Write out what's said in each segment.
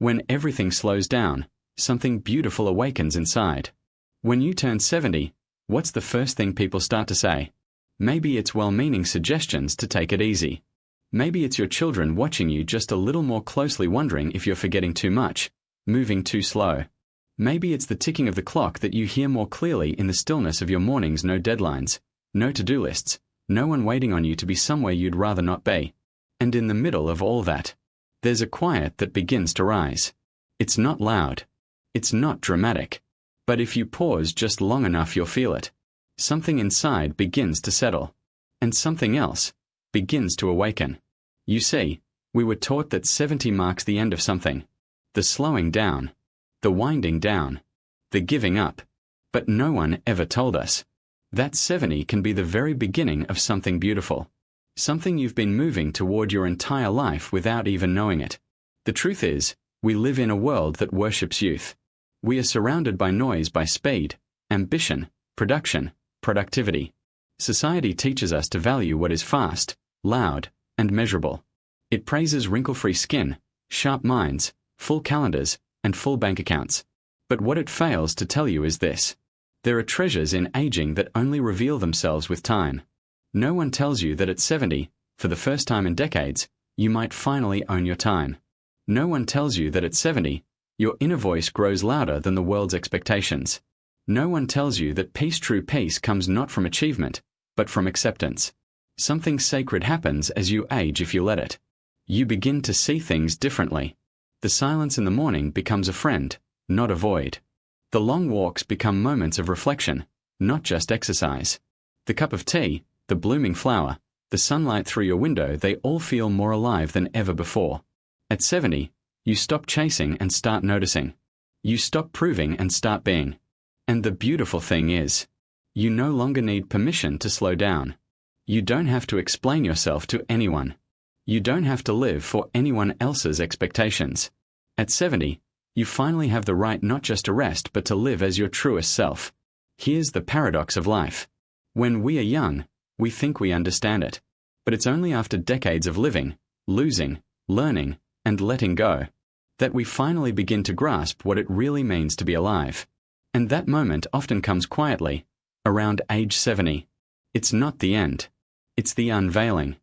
When everything slows down, something beautiful awakens inside. When you turn 70, what's the first thing people start to say? Maybe it's well-meaning suggestions to take it easy. Maybe it's your children watching you just a little more closely, wondering if you're forgetting too much, moving too slow. Maybe it's the ticking of the clock that you hear more clearly in the stillness of your mornings. No deadlines, no to-do lists, no one waiting on you to be somewhere you'd rather not be. And in the middle of all that, there's a quiet that begins to rise. It's not loud. It's not dramatic. But if you pause just long enough, you'll feel it. Something inside begins to settle. And something else begins to awaken. You see, we were taught that 70 marks the end of something. The slowing down. The winding down. The giving up. But no one ever told us that 70 can be the very beginning of something beautiful. Something you've been moving toward your entire life without even knowing it. The truth is, we live in a world that worships youth. We are surrounded by noise, by speed, ambition, production, productivity. Society teaches us to value what is fast, loud, and measurable. It praises wrinkle-free skin, sharp minds, full calendars, and full bank accounts. But what it fails to tell you is this: there are treasures in aging that only reveal themselves with time. No one tells you that at 70, for the first time in decades, you might finally own your time. No one tells you that at 70, your inner voice grows louder than the world's expectations. No one tells you that true peace comes not from achievement, but from acceptance. Something sacred happens as you age if you let it. You begin to see things differently. The silence in the morning becomes a friend, not a void. The long walks become moments of reflection, not just exercise. The cup of tea, the blooming flower, the sunlight through your window, they all feel more alive than ever before. At 70, you stop chasing and start noticing. You stop proving and start being. And the beautiful thing is, you no longer need permission to slow down. You don't have to explain yourself to anyone. You don't have to live for anyone else's expectations. At 70, you finally have the right not just to rest but to live as your truest self. Here's the paradox of life. When we are young, we think we understand it. But it's only after decades of living, losing, learning, and letting go that we finally begin to grasp what it really means to be alive. And that moment often comes quietly, around age 70. It's not the end. It's the unveiling.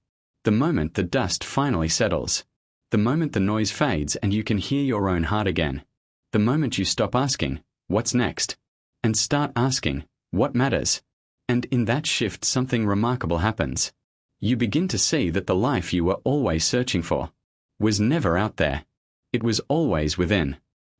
The moment the dust finally settles. The moment the noise fades and you can hear your own heart again. The moment you stop asking, what's next? And start asking, what matters? And in that shift, something remarkable happens. You begin to see that the life you were always searching for was never out there. It was always within.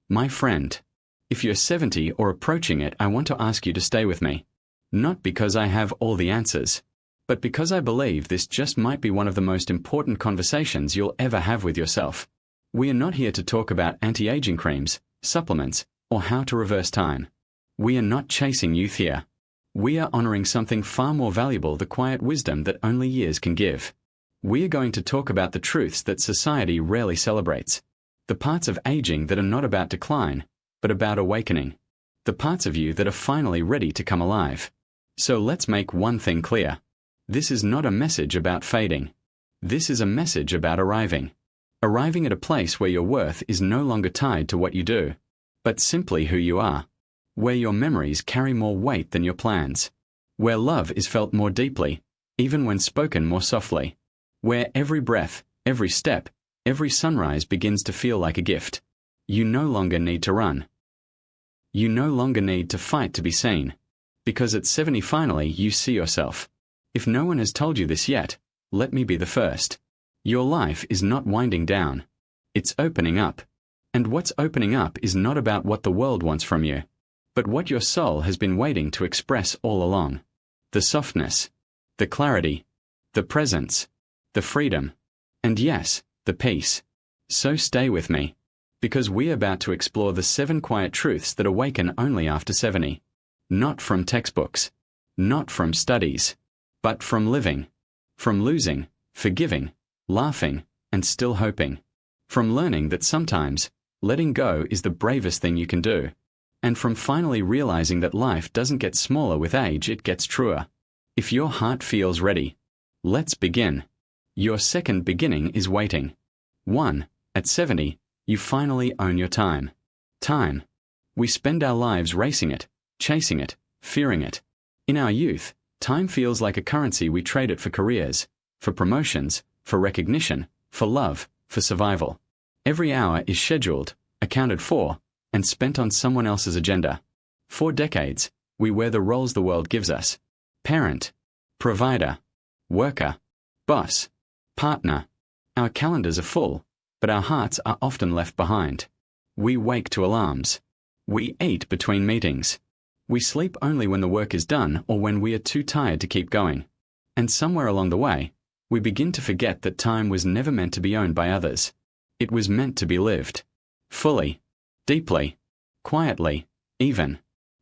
My friend, if you're 70 or approaching it, I want to ask you to stay with me. Not because I have all the answers, but because I believe this just might be one of the most important conversations you'll ever have with yourself. We are not here to talk about anti-aging creams, supplements, or how to reverse time. We are not chasing youth here. We are honoring something far more valuable, the quiet wisdom that only years can give. We are going to talk about the truths that society rarely celebrates. The parts of aging that are not about decline, but about awakening. The parts of you that are finally ready to come alive. So let's make one thing clear. This is not a message about fading. This is a message about arriving. Arriving at a place where your worth is no longer tied to what you do, but simply who you are. Where your memories carry more weight than your plans. Where love is felt more deeply, even when spoken more softly. Where every breath, every step, every sunrise begins to feel like a gift. You no longer need to run. You no longer need to fight to be seen. Because at 70 finally you see yourself. If no one has told you this yet, let me be the first. Your life is not winding down. It's opening up. And what's opening up is not about what the world wants from you, but what your soul has been waiting to express all along. The softness, the clarity, the presence, the freedom, and yes, the peace. So stay with me, because we're about to explore the 7 quiet truths that awaken only after 70. Not from textbooks, not from studies, but from living, from losing, forgiving, laughing, and still hoping. From learning that sometimes, letting go is the bravest thing you can do. And from finally realizing that life doesn't get smaller with age, it gets truer. If your heart feels ready, let's begin. Your second beginning is waiting. 1. At 70, You finally own your time. Time. We spend our lives racing it, chasing it, fearing it. In our youth, time feels like a currency we trade it for careers, for promotions, for recognition, for love, for survival. Every hour is scheduled, accounted for, and spent on someone else's agenda. For decades, we wear the roles the world gives us: parent, provider, worker, boss, partner. Our calendars are full, but our hearts are often left behind. We wake to alarms. We eat between meetings. We sleep only when the work is done or when we are too tired to keep going. And somewhere along the way, we begin to forget that time was never meant to be owned by others. It was meant to be lived. Fully, deeply, quietly, even.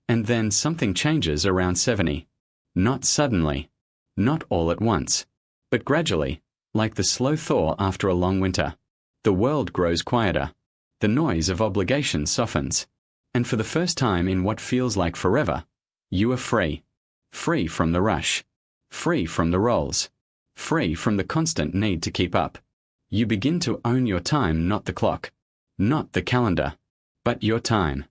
And then something changes around 70. Not suddenly. Not all at once. But gradually, like the slow thaw after a long winter. The world grows quieter. The noise of obligation softens. And for the first time in what feels like forever, you are free. Free from the rush. Free from the roles. Free from the constant need to keep up. You begin to own your time, not the clock. Not the calendar. But your time.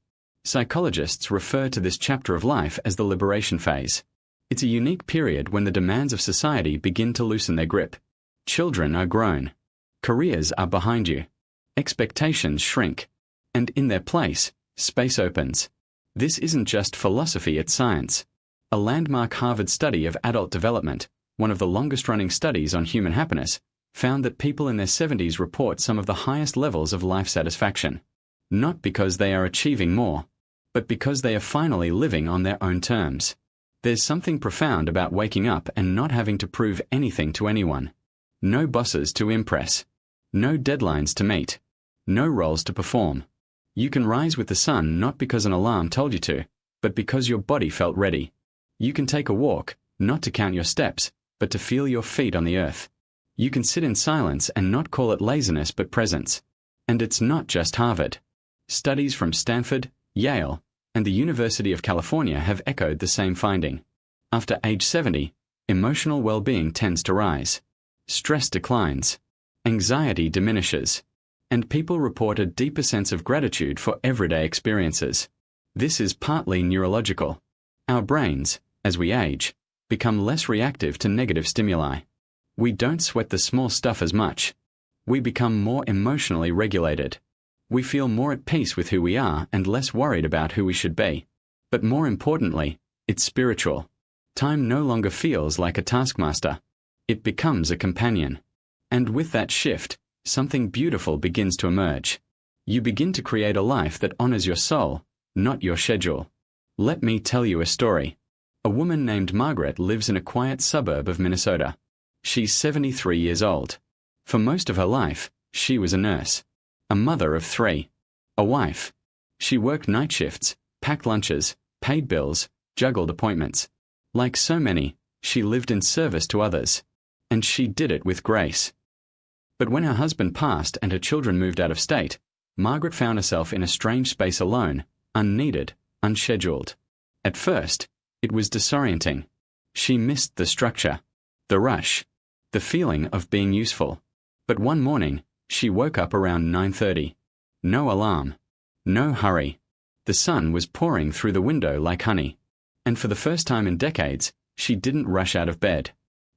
Psychologists refer to this chapter of life as the liberation phase. It's a unique period when the demands of society begin to loosen their grip. Children are grown. Careers are behind you. Expectations shrink. And in their place, space opens. This isn't just philosophy, it's science. A landmark Harvard study of adult development, one of the longest-running studies on human happiness, found that people in their 70s report some of the highest levels of life satisfaction. Not because they are achieving more, but because they are finally living on their own terms. There's something profound about waking up and not having to prove anything to anyone. No bosses to impress. No deadlines to meet. No roles to perform. You can rise with the sun not because an alarm told you to, but because your body felt ready. You can take a walk, not to count your steps, but to feel your feet on the earth. You can sit in silence and not call it laziness but presence. And it's not just Harvard. Studies from Stanford, Yale, and the University of California have echoed the same finding. After age 70, emotional well-being tends to rise. Stress declines. Anxiety diminishes. And people report a deeper sense of gratitude for everyday experiences. This is partly neurological. Our brains, as we age, become less reactive to negative stimuli. We don't sweat the small stuff as much. We become more emotionally regulated. We feel more at peace with who we are and less worried about who we should be. But more importantly, it's spiritual. Time no longer feels like a taskmaster. It becomes a companion. And with that shift, something beautiful begins to emerge. You begin to create a life that honors your soul, not your schedule. Let me tell you a story. A woman named Margaret lives in a quiet suburb of Minnesota. She's 73 years old. For most of her life, she was a nurse. A mother of 3. A wife. She worked night shifts, packed lunches, paid bills, juggled appointments. Like so many, she lived in service to others. And she did it with grace. But when her husband passed and her children moved out of state, Margaret found herself in a strange space alone, unneeded, unscheduled. At first, it was disorienting. She missed the structure, the rush, the feeling of being useful. But one morning, she woke up around 9:30. No alarm. No hurry. The sun was pouring through the window like honey. And for the first time in decades, she didn't rush out of bed.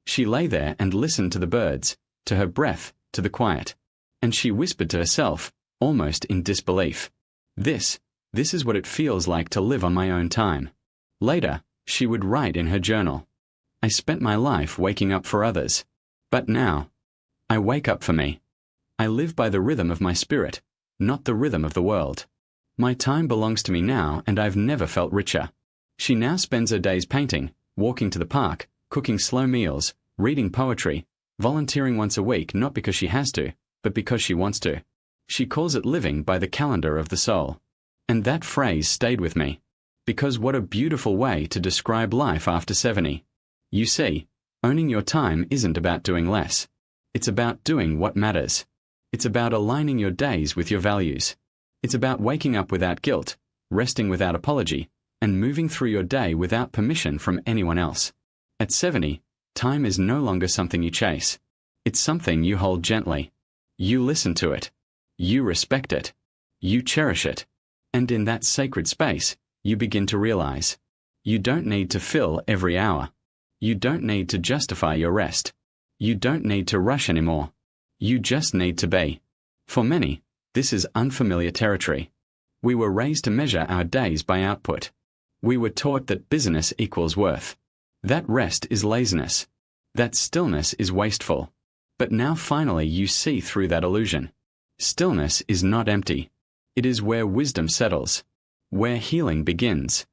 She lay there and listened to the birds, to her breath, to the quiet. And she whispered to herself, almost in disbelief, This is what it feels like to live on my own time." Later, she would write in her journal, "I spent my life waking up for others. But now, I wake up for me. I live by the rhythm of my spirit, not the rhythm of the world. My time belongs to me now, and I've never felt richer." She now spends her days painting, walking to the park, cooking slow meals, reading poetry, volunteering once a week not because she has to, but because she wants to. She calls it living by the calendar of the soul. And that phrase stayed with me. Because what a beautiful way to describe life after 70. You see, owning your time isn't about doing less. It's about doing what matters. It's about aligning your days with your values. It's about waking up without guilt, resting without apology, and moving through your day without permission from anyone else. At 70, time is no longer something you chase. It's something you hold gently. You listen to it. You respect it. You cherish it. And in that sacred space, you begin to realize you don't need to fill every hour. You don't need to justify your rest. You don't need to rush anymore. You just need to be. For many, this is unfamiliar territory. We were raised to measure our days by output. We were taught that busyness equals worth. That rest is laziness. That stillness is wasteful. But now finally you see through that illusion. Stillness is not empty. It is where wisdom settles, where healing begins,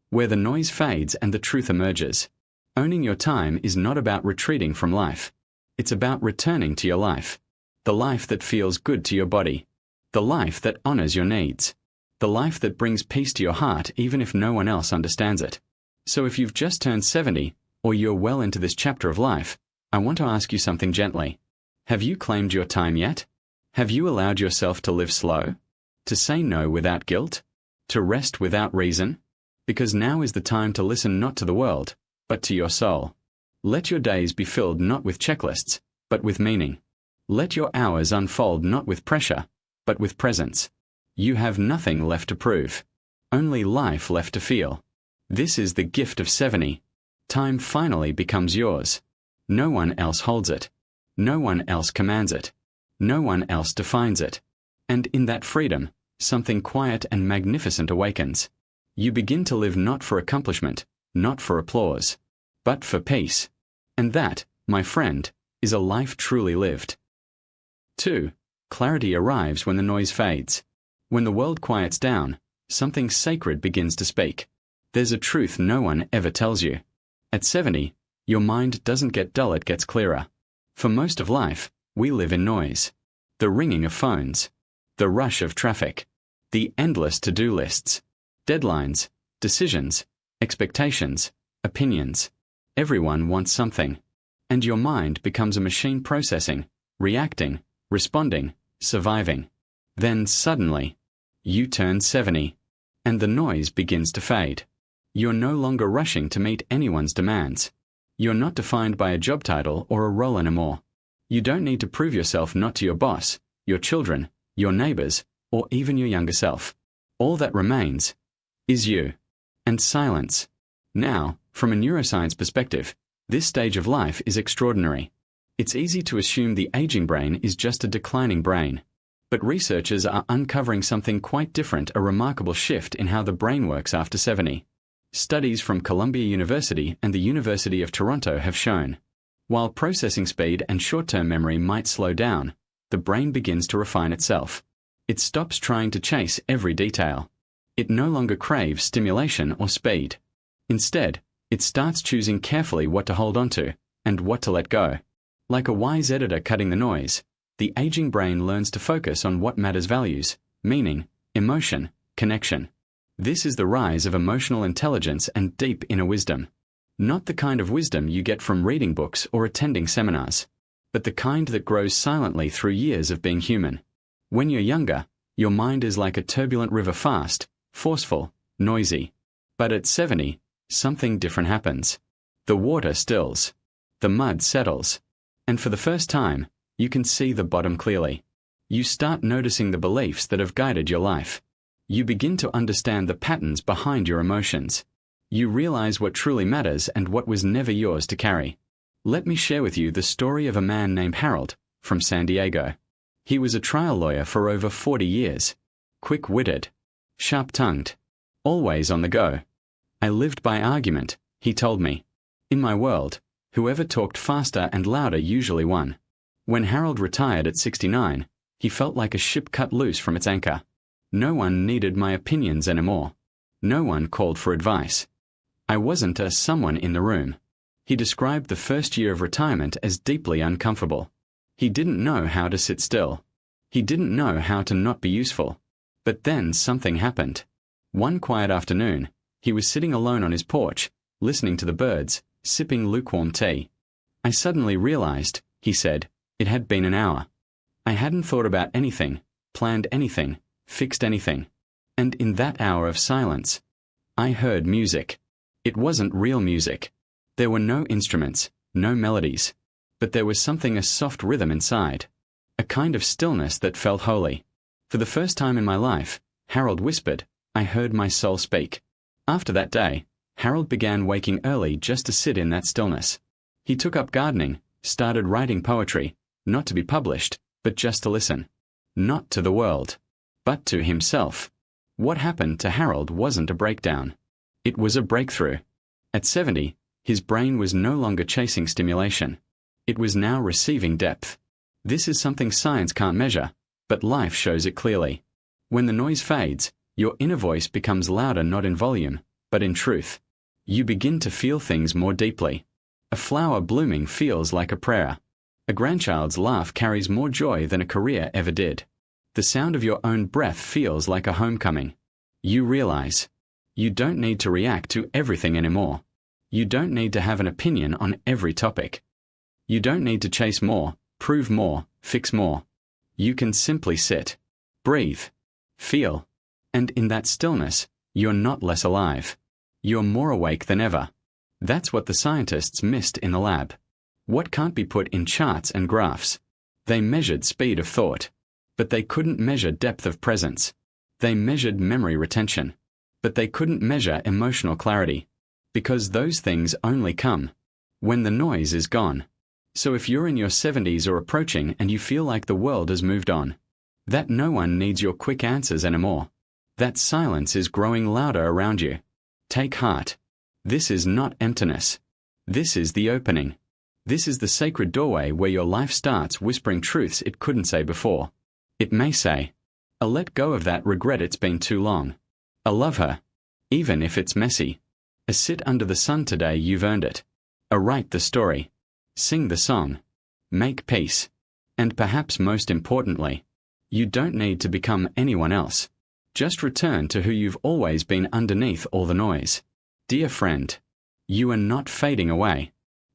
where the noise fades and the truth emerges. Owning your time is not about retreating from life. It's about returning to your life. The life that feels good to your body. The life that honors your needs. The life that brings peace to your heart even if no one else understands it. So if you've just turned 70, or you're well into this chapter of life, I want to ask you something gently. Have you claimed your time yet? Have you allowed yourself to live slow? To say no without guilt? To rest without reason? Because now is the time to listen not to the world, but to your soul. Let your days be filled not with checklists, but with meaning. Let your hours unfold not with pressure, but with presence. You have nothing left to prove. Only life left to feel. This is the gift of 70. Time finally becomes yours. No one else holds it. No one else commands it. No one else defines it. And in that freedom, something quiet and magnificent awakens. You begin to live not for accomplishment, not for applause, but for peace. And that, my friend, is a life truly lived. 2. Clarity arrives when the noise fades. When the world quiets down, something sacred begins to speak. There's a truth no one ever tells you. At 70, your mind doesn't get dull, it gets clearer. For most of life, we live in noise. The ringing of phones, the rush of traffic, the endless to-do lists, deadlines, decisions, expectations, opinions. Everyone wants something. And your mind becomes a machine processing, reacting, responding, surviving. Then suddenly, you turn 70, and the noise begins to fade. You're no longer rushing to meet anyone's demands. You're not defined by a job title or a role anymore. You don't need to prove yourself not to your boss, your children, your neighbors, or even your younger self. All that remains is you. And silence. Now, from a neuroscience perspective, this stage of life is extraordinary. It's easy to assume the aging brain is just a declining brain. But researchers are uncovering something quite different, a remarkable shift in how the brain works after 70. Studies from Columbia University and the University of Toronto have shown, while processing speed and short-term memory might slow down, the brain begins to refine itself. It stops trying to chase every detail. It no longer craves stimulation or speed. Instead, it starts choosing carefully what to hold onto and what to let go. Like a wise editor cutting the noise, the aging brain learns to focus on what matters: values, meaning, emotion, connection. This is the rise of emotional intelligence and deep inner wisdom. Not the kind of wisdom you get from reading books or attending seminars, but the kind that grows silently through years of being human. When you're younger, your mind is like a turbulent river, fast, forceful, noisy. But at 70, something different happens. The water stills. The mud settles. And for the first time, you can see the bottom clearly. You start noticing the beliefs that have guided your life. You begin to understand the patterns behind your emotions. You realize what truly matters and what was never yours to carry. Let me share with you the story of a man named Harold from San Diego. He was a trial lawyer for over 40 years. Quick-witted, sharp-tongued, always on the go. I lived by argument, he told me. In my world, whoever talked faster and louder usually won. When Harold retired at 69, he felt like a ship cut loose from its anchor. No one needed my opinions anymore. No one called for advice. I wasn't a someone in the room. He described the first year of retirement as deeply uncomfortable. He didn't know how to sit still. He didn't know how to not be useful. But then something happened. One quiet afternoon, he was sitting alone on his porch, listening to the birds, sipping lukewarm tea. I suddenly realized, he said, it had been an hour. I hadn't thought about anything, planned anything, fixed anything. And in that hour of silence, I heard music. It wasn't real music. There were no instruments, no melodies. But there was something, a soft rhythm inside. A kind of stillness that felt holy. For the first time in my life, Harold whispered, I heard my soul speak. After that day, Harold began waking early just to sit in that stillness. He took up gardening, started writing poetry, not to be published, but just to listen. Not to the world, but to himself. What happened to Harold wasn't a breakdown. It was a breakthrough. At 70, his brain was no longer chasing stimulation. It was now receiving depth. This is something science can't measure, but life shows it clearly. When the noise fades, your inner voice becomes louder not in volume, but in truth. You begin to feel things more deeply. A flower blooming feels like a prayer. A grandchild's laugh carries more joy than a career ever did. The sound of your own breath feels like a homecoming. You realize you don't need to react to everything anymore. You don't need to have an opinion on every topic. You don't need to chase more, prove more, fix more. You can simply sit, breathe, feel, and in that stillness, you're not less alive. You're more awake than ever. That's what the scientists missed in the lab. What can't be put in charts and graphs? They measured speed of thought, but they couldn't measure depth of presence. They measured memory retention, but they couldn't measure emotional clarity, because those things only come when the noise is gone. So if you're in your 70s or approaching and you feel like the world has moved on, that no one needs your quick answers anymore, that silence is growing louder around you, take heart. This is not emptiness. This is the opening. This is the sacred doorway where your life starts whispering truths it couldn't say before. It may say, a let go of that regret it's been too long. A love her, even if it's messy. A sit under the sun today you've earned it. A write the story. Sing the song. Make peace. And perhaps most importantly, you don't need to become anyone else. Just return to who you've always been underneath all the noise. Dear friend, you are not fading away.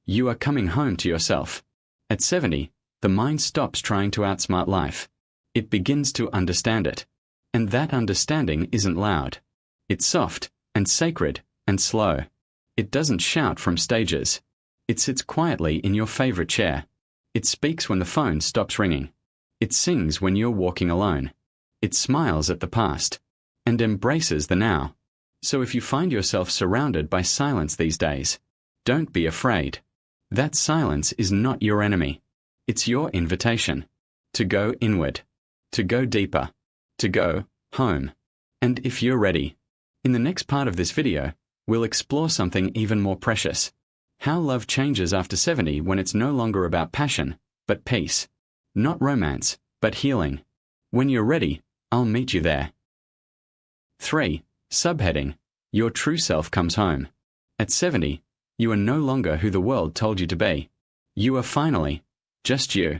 You are coming home to yourself. At 70, the mind stops trying to outsmart life. It begins to understand it. And that understanding isn't loud. It's soft and sacred and slow. It doesn't shout from stages. It sits quietly in your favorite chair. It speaks when the phone stops ringing. It sings when you're walking alone. It smiles at the past and embraces the now. So if you find yourself surrounded by silence these days, don't be afraid. That silence is not your enemy. It's your invitation to go inward, to go deeper, to go home. And if you're ready, in the next part of this video, we'll explore something even more precious. How love changes after 70 when it's no longer about passion, but peace. Not romance, but healing. When you're ready, I'll meet you there. 3. Subheading: Your true self comes home. At 70, you are no longer who the world told you to be. You are finally just you.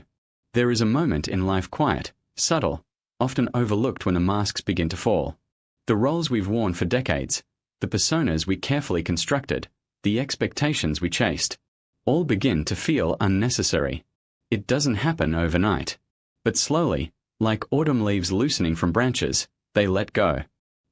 There is a moment in life quiet, subtle, often overlooked when the masks begin to fall. The roles we've worn for decades, the personas we carefully constructed, the expectations we chased, all begin to feel unnecessary. It doesn't happen overnight. But slowly, like autumn leaves loosening from branches, they let go.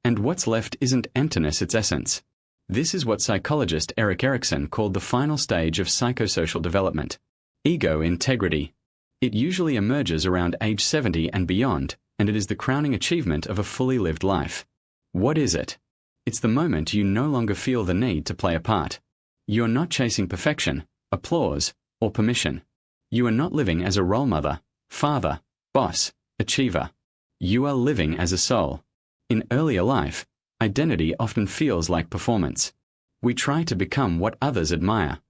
And what's left isn't emptiness, it's essence. This is what psychologist Erik Erikson called the final stage of psychosocial development: ego integrity. It usually emerges around age 70 and beyond, and it is the crowning achievement of a fully lived life. What is it? It's the moment you no longer feel the need to play a part. You are not chasing perfection, applause, or permission. You are not living as a role mother, father, boss, achiever. You are living as a soul. In earlier life, identity often feels like performance. We try to become what others admire.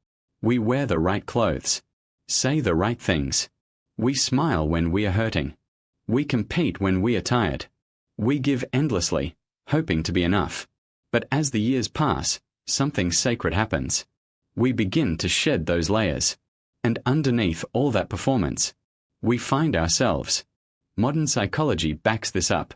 We wear the right clothes, say the right things. We smile when we are hurting. We compete when we are tired. We give endlessly, hoping to be enough. But as the years pass, something sacred happens. We begin to shed those layers. And underneath all that performance, we find ourselves. Modern psychology backs this up.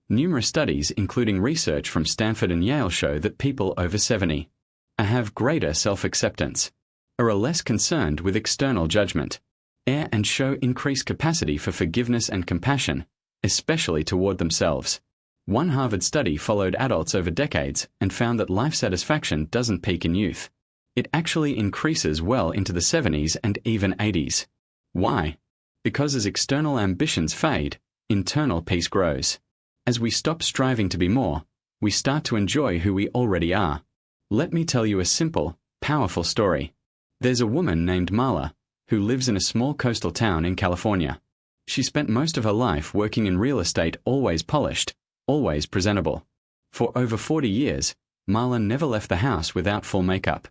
Numerous studies, including research from Stanford and Yale, show that people over 70 have greater self-acceptance, are less concerned with external judgment, and show increased capacity for forgiveness and compassion, especially toward themselves. One Harvard study followed adults over decades and found that life satisfaction doesn't peak in youth. It actually increases well into the 70s and even 80s. Why? Because as external ambitions fade, internal peace grows. As we stop striving to be more, we start to enjoy who we already are. Let me tell you a simple, powerful story. There's a woman named Marla who lives in a small coastal town in California. She spent most of her life working in real estate, always polished, always presentable. For over 40 years, Marla never left the house without full makeup,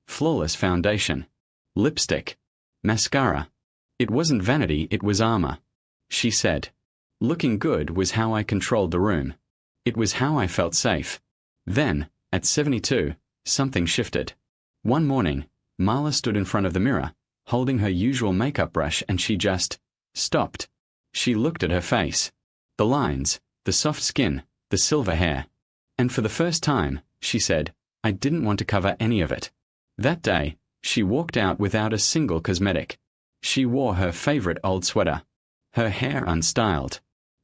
flawless foundation, lipstick, mascara. It wasn't vanity, it was armor. She said, "Looking good was how I controlled the room. It was how I felt safe." Then, at 72, something shifted. One morning, Marla stood in front of the mirror, holding her usual makeup brush, and she just stopped. She looked at her face. The lines, the soft skin, the silver hair. And for the first time, she said, "I didn't want to cover any of it." That day, she walked out without a single cosmetic. She wore her favorite old sweater, her hair unstyled,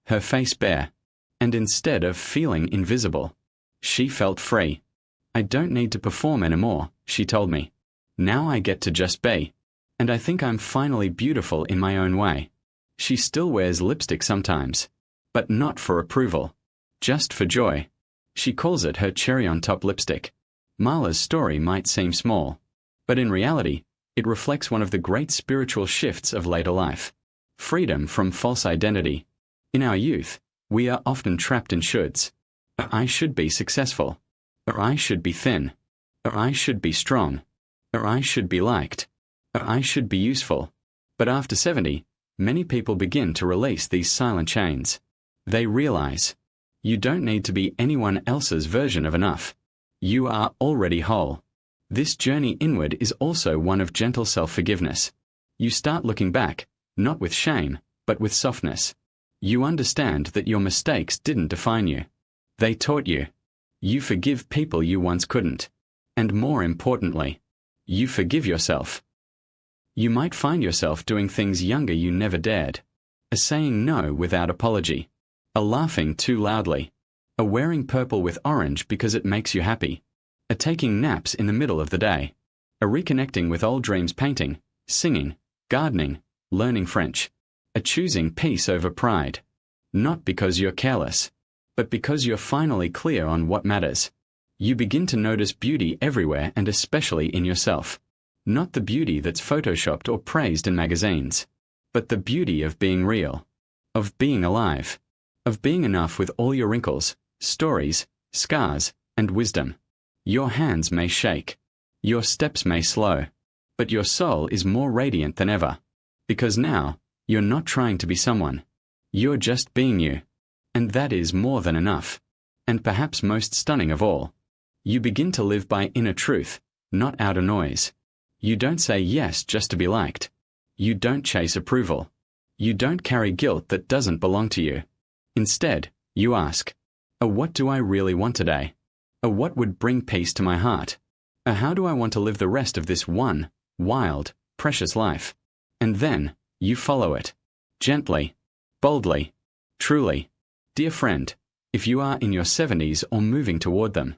her face bare. And instead of feeling invisible, she felt free. "I don't need to perform anymore," she told me. "Now I get to just be. And I think I'm finally beautiful in my own way." She still wears lipstick sometimes, but not for approval, just for joy. She calls it her cherry-on-top lipstick. Marla's story might seem small, but in reality, it reflects one of the great spiritual shifts of later life. Freedom from false identity. In our youth, we are often trapped in shoulds. I should be successful. Or I should be thin. Or I should be strong. Or I should be liked. Or I should be useful. But after 70, many people begin to release these silent chains. They realize, you don't need to be anyone else's version of enough. You are already whole. This journey inward is also one of gentle self-forgiveness. You start looking back, not with shame, but with softness. You understand that your mistakes didn't define you. They taught you. You forgive people you once couldn't. And more importantly, you forgive yourself. You might find yourself doing things younger you never dared. A saying no without apology. A laughing too loudly. A wearing purple with orange because it makes you happy. A taking naps in the middle of the day. A reconnecting with old dreams, painting, singing, gardening, learning French. A choosing peace over pride. Not because you're careless, but because you're finally clear on what matters. You begin to notice beauty everywhere and especially in yourself. Not the beauty that's photoshopped or praised in magazines, but the beauty of being real, of being alive, of being enough with all your wrinkles, stories, scars, and wisdom. Your hands may shake, your steps may slow, but your soul is more radiant than ever. Because now, you're not trying to be someone. You're just being you. And that is more than enough. And perhaps most stunning of all, you begin to live by inner truth, not outer noise. You don't say yes just to be liked. You don't chase approval. You don't carry guilt that doesn't belong to you. Instead, you ask, what do I really want today? What would bring peace to my heart? How do I want to live the rest of this one, wild, precious life? And then, you follow it. Gently, boldly, truly. Dear friend, if you are in your 70s or moving toward them,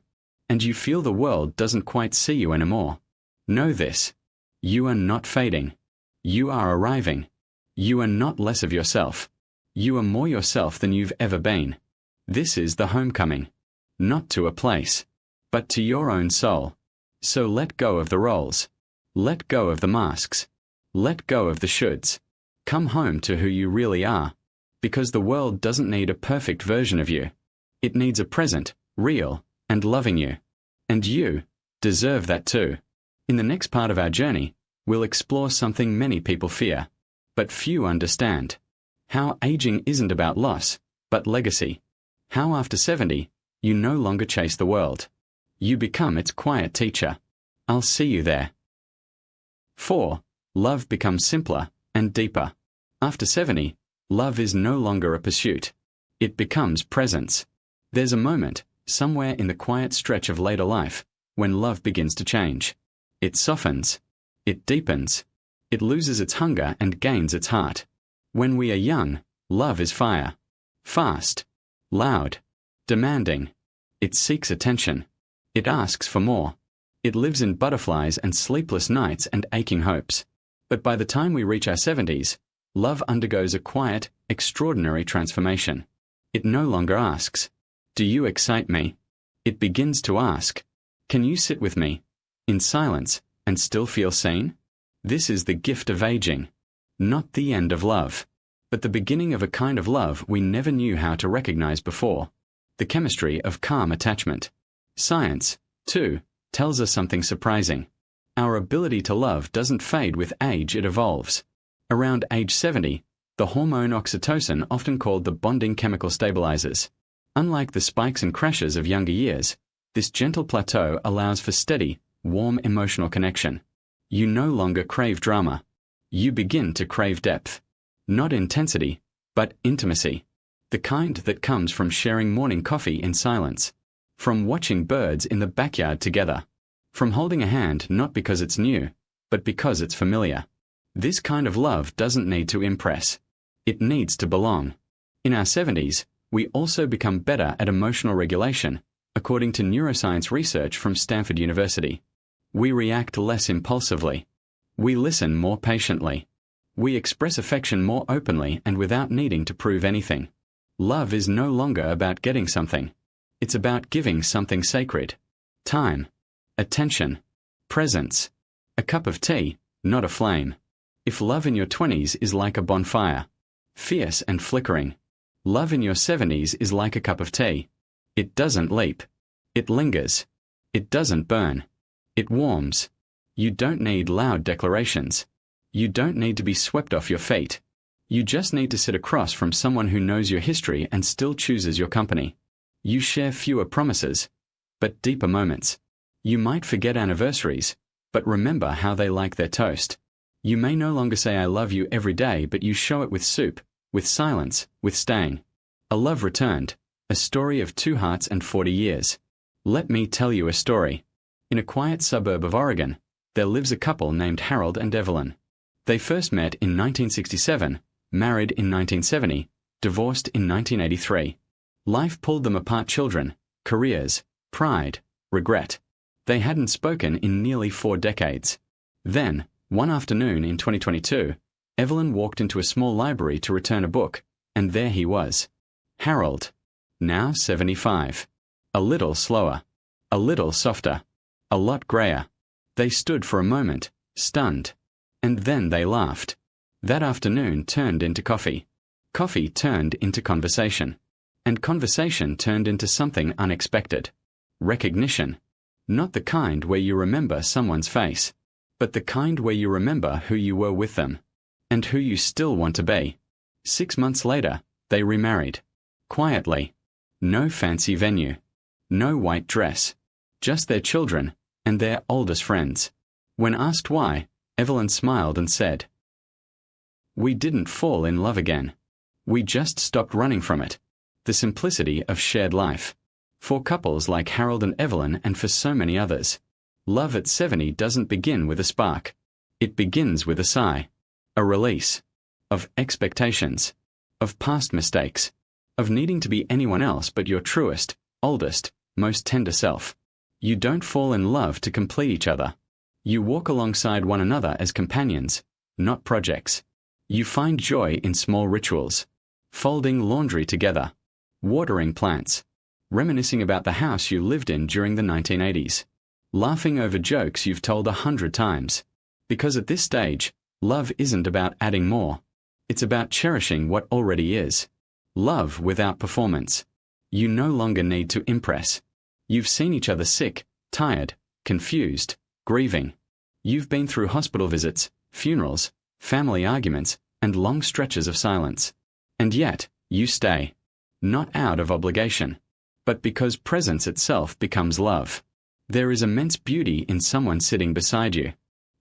and you feel the world doesn't quite see you anymore, know this. You are not fading. You are arriving. You are not less of yourself. You are more yourself than you've ever been. This is the homecoming. Not to a place, but to your own soul. So let go of the roles. Let go of the masks. Let go of the shoulds. Come home to who you really are. Because the world doesn't need a perfect version of you. It needs a present, real, and loving you. And you deserve that too. In the next part of our journey, we'll explore something many people fear, but few understand. How aging isn't about loss, but legacy. How after 70, you no longer chase the world. You become its quiet teacher. I'll see you there. 4. Love becomes simpler and deeper. After 70, love is no longer a pursuit. It becomes presence. There's a moment, somewhere in the quiet stretch of later life, when love begins to change. It softens. It deepens. It loses its hunger and gains its heart. When we are young, love is fire. Fast. Loud. Demanding. It seeks attention. It asks for more. It lives in butterflies and sleepless nights and aching hopes. But by the time we reach our 70s, Love undergoes a quiet, extraordinary transformation. It no longer asks, "Do you excite me?" It begins to ask, "Can you sit with me, in silence, and still feel seen?" This is the gift of aging. Not the end of love, but the beginning of a kind of love we never knew how to recognize before. The chemistry of calm attachment. Science, too, tells us something surprising. Our ability to love doesn't fade with age, it evolves. Around age 70, the hormone oxytocin, often called the bonding chemical, stabilizes. Unlike the spikes and crashes of younger years, this gentle plateau allows for steady, warm emotional connection. You no longer crave drama. You begin to crave depth. Not intensity, but intimacy. The kind that comes from sharing morning coffee in silence. From watching birds in the backyard together. From holding a hand not because it's new, but because it's familiar. This kind of love doesn't need to impress. It needs to belong. In our 70s, we also become better at emotional regulation, according to neuroscience research from Stanford University. We react less impulsively. We listen more patiently. We express affection more openly and without needing to prove anything. Love is no longer about getting something. It's about giving something sacred. Time. Attention. Presence. A cup of tea, not a flame. If love in your 20s is like a bonfire, fierce and flickering, love in your 70s is like a cup of tea. It doesn't leap. It lingers. It doesn't burn. It warms. You don't need loud declarations. You don't need to be swept off your feet. You just need to sit across from someone who knows your history and still chooses your company. You share fewer promises, but deeper moments. You might forget anniversaries, but remember how they like their toast. You may no longer say "I love you" every day, but you show it with soup, with silence, with staying. A love returned, a story of 2 hearts and 40 years. Let me tell you a story. In a quiet suburb of Oregon, there lives a couple named Harold and Evelyn. They first met in 1967, married in 1970, divorced in 1983. Life pulled them apart: children, careers, pride, regret. They hadn't spoken in nearly 4 decades. Then, one afternoon in 2022, Evelyn walked into a small library to return a book, and there he was. Harold. Now 75. A little slower. A little softer. A lot grayer. They stood for a moment, stunned. And then they laughed. That afternoon turned into coffee. Coffee turned into conversation. And conversation turned into something unexpected. Recognition. Not the kind where you remember someone's face, but the kind where you remember who you were with them, and who you still want to be. 6 months later, they remarried. Quietly. No fancy venue. No white dress. Just their children, and their oldest friends. When asked why, Evelyn smiled and said, "We didn't fall in love again. We just stopped running from it." The simplicity of shared life. For couples like Harold and Evelyn, and for so many others, love at 70 doesn't begin with a spark. It begins with a sigh. A release. Of expectations. Of past mistakes. Of needing to be anyone else but your truest, oldest, most tender self. You don't fall in love to complete each other. You walk alongside one another as companions, not projects. You find joy in small rituals. Folding laundry together. Watering plants. Reminiscing about the house you lived in during the 1980s. Laughing over jokes you've told 100 times. Because at this stage, love isn't about adding more. It's about cherishing what already is. Love without performance. You no longer need to impress. You've seen each other sick, tired, confused, grieving. You've been through hospital visits, funerals, family arguments, and long stretches of silence. And yet, you stay. Not out of obligation, but because presence itself becomes love. There is immense beauty in someone sitting beside you,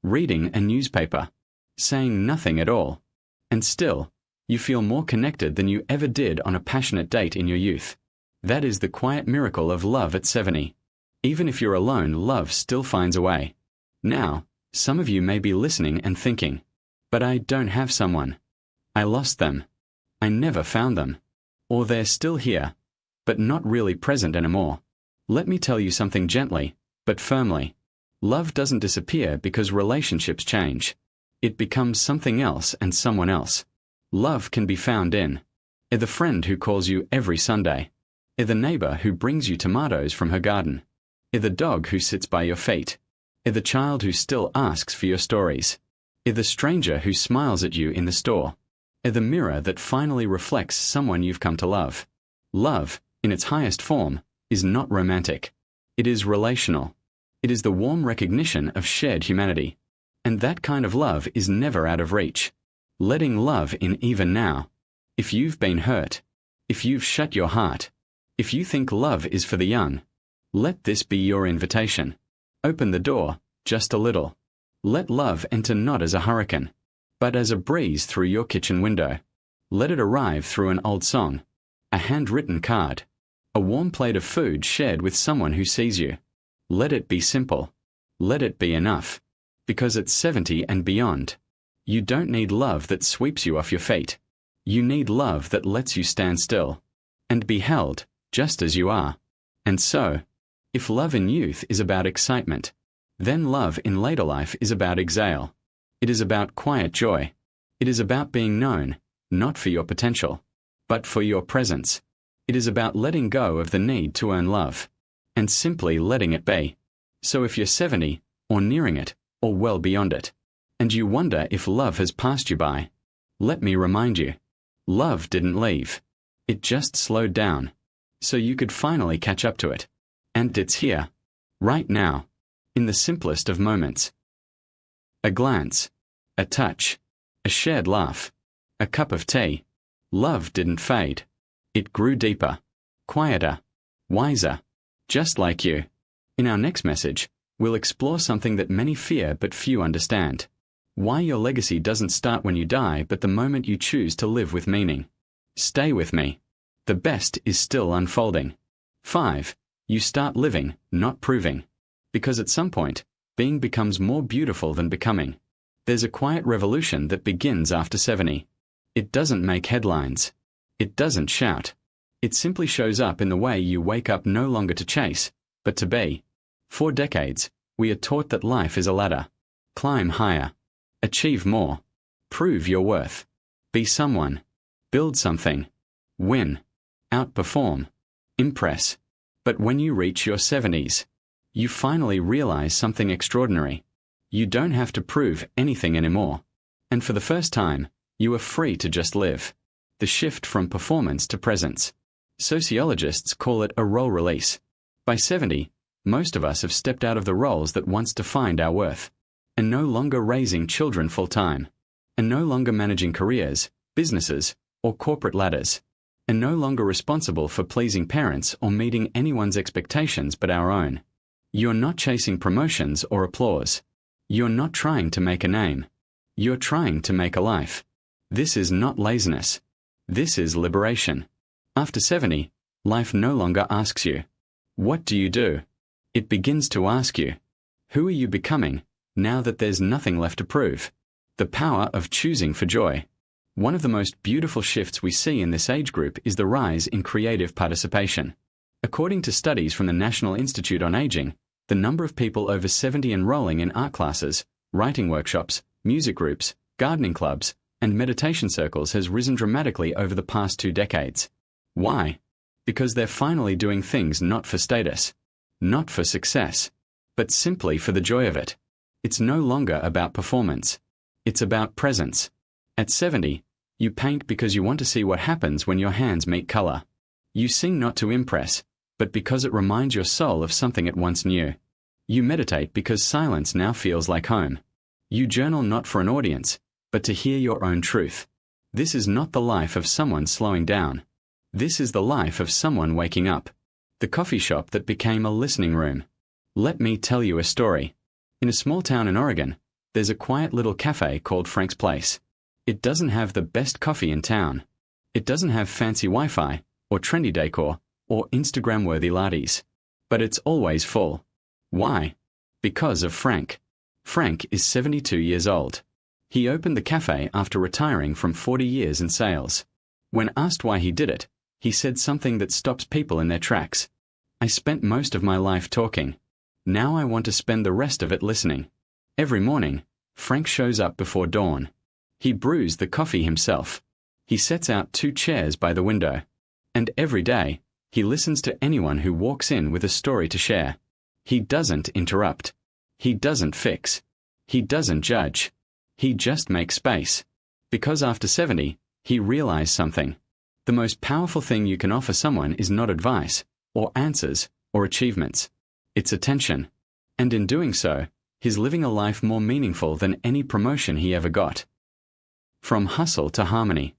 reading a newspaper, saying nothing at all, and still, you feel more connected than you ever did on a passionate date in your youth. That is the quiet miracle of love at 70. Even if you're alone, love still finds a way. Now, some of you may be listening and thinking, "But I don't have someone. I lost them. I never found them." Or they're still here, but not really present anymore. Let me tell you something gently, but firmly. Love doesn't disappear because relationships change. It becomes something else and someone else. Love can be found in the friend who calls you every Sunday, the neighbor who brings you tomatoes from her garden, the dog who sits by your feet, the child who still asks for your stories, the stranger who smiles at you in the store, the mirror that finally reflects someone you've come to love. Love, in its highest form, is not romantic. It is relational. It is the warm recognition of shared humanity. And that kind of love is never out of reach. Letting love in even now. If you've been hurt, if you've shut your heart, if you think love is for the young, let this be your invitation. Open the door, just a little. Let love enter not as a hurricane, but as a breeze through your kitchen window. Let it arrive through an old song, a handwritten card, a warm plate of food shared with someone who sees you. Let it be simple. Let it be enough. Because at 70 and beyond, you don't need love that sweeps you off your feet. You need love that lets you stand still and be held just as you are. And so, if love in youth is about excitement, then love in later life is about exhale. It is about quiet joy. It is about being known, not for your potential, but for your presence. It is about letting go of the need to earn love, and simply letting it be. So if you're 70, or nearing it, or well beyond it, and you wonder if love has passed you by, let me remind you, love didn't leave. It just slowed down, so you could finally catch up to it. And it's here, right now, in the simplest of moments. A glance, a touch, a shared laugh, a cup of tea. Love didn't fade. It grew deeper, quieter, wiser, just like you. In our next message, we'll explore something that many fear but few understand. Why your legacy doesn't start when you die but the moment you choose to live with meaning. Stay with me. The best is still unfolding. 5. You start living, not proving. Because at some point, being becomes more beautiful than becoming. There's a quiet revolution that begins after 70. It doesn't make headlines. It doesn't shout. It simply shows up in the way you wake up no longer to chase, but to be. For decades, we are taught that life is a ladder. Climb higher. Achieve more. Prove your worth. Be someone. Build something. Win. Outperform. Impress. But when you reach your 70s, you finally realize something extraordinary. You don't have to prove anything anymore. And for the first time, you are free to just live. The shift from performance to presence. Sociologists call it a role release. By 70, most of us have stepped out of the roles that once defined our worth, and no longer raising children full-time, and no longer managing careers, businesses, or corporate ladders, and no longer responsible for pleasing parents or meeting anyone's expectations but our own. You're not chasing promotions or applause. You're not trying to make a name. You're trying to make a life. This is not laziness. This is liberation. After 70, life no longer asks you, what do you do? It begins to ask you, who are you becoming, now that there's nothing left to prove? The power of choosing for joy. One of the most beautiful shifts we see in this age group is the rise in creative participation. According to studies from the National Institute on Aging, the number of people over 70 enrolling in art classes, writing workshops, music groups, gardening clubs, and meditation circles has risen dramatically over the past 2 decades. Why? Because they're finally doing things not for status, not for success, but simply for the joy of it. It's no longer about performance. It's about presence. At 70, you paint because you want to see what happens when your hands meet color. You sing not to impress, but because it reminds your soul of something it once knew. You meditate because silence now feels like home. You journal not for an audience, but to hear your own truth. This is not the life of someone slowing down. This is the life of someone waking up. The coffee shop that became a listening room. Let me tell you a story. In a small town in Oregon, there's a quiet little cafe called Frank's Place. It doesn't have the best coffee in town. It doesn't have fancy Wi-Fi, or trendy decor, or Instagram-worthy lattes. But it's always full. Why? Because of Frank. Frank is 72 years old. He opened the cafe after retiring from 40 years in sales. When asked why he did it, he said something that stops people in their tracks. I spent most of my life talking. Now I want to spend the rest of it listening. Every morning, Frank shows up before dawn. He brews the coffee himself, He sets out 2 chairs by the window. And every day, he listens to anyone who walks in with a story to share. He doesn't interrupt. He doesn't fix. He doesn't judge. He just makes space. Because after 70, he realized something. The most powerful thing you can offer someone is not advice, or answers, or achievements. It's attention. And in doing so, he's living a life more meaningful than any promotion he ever got. From hustle to harmony.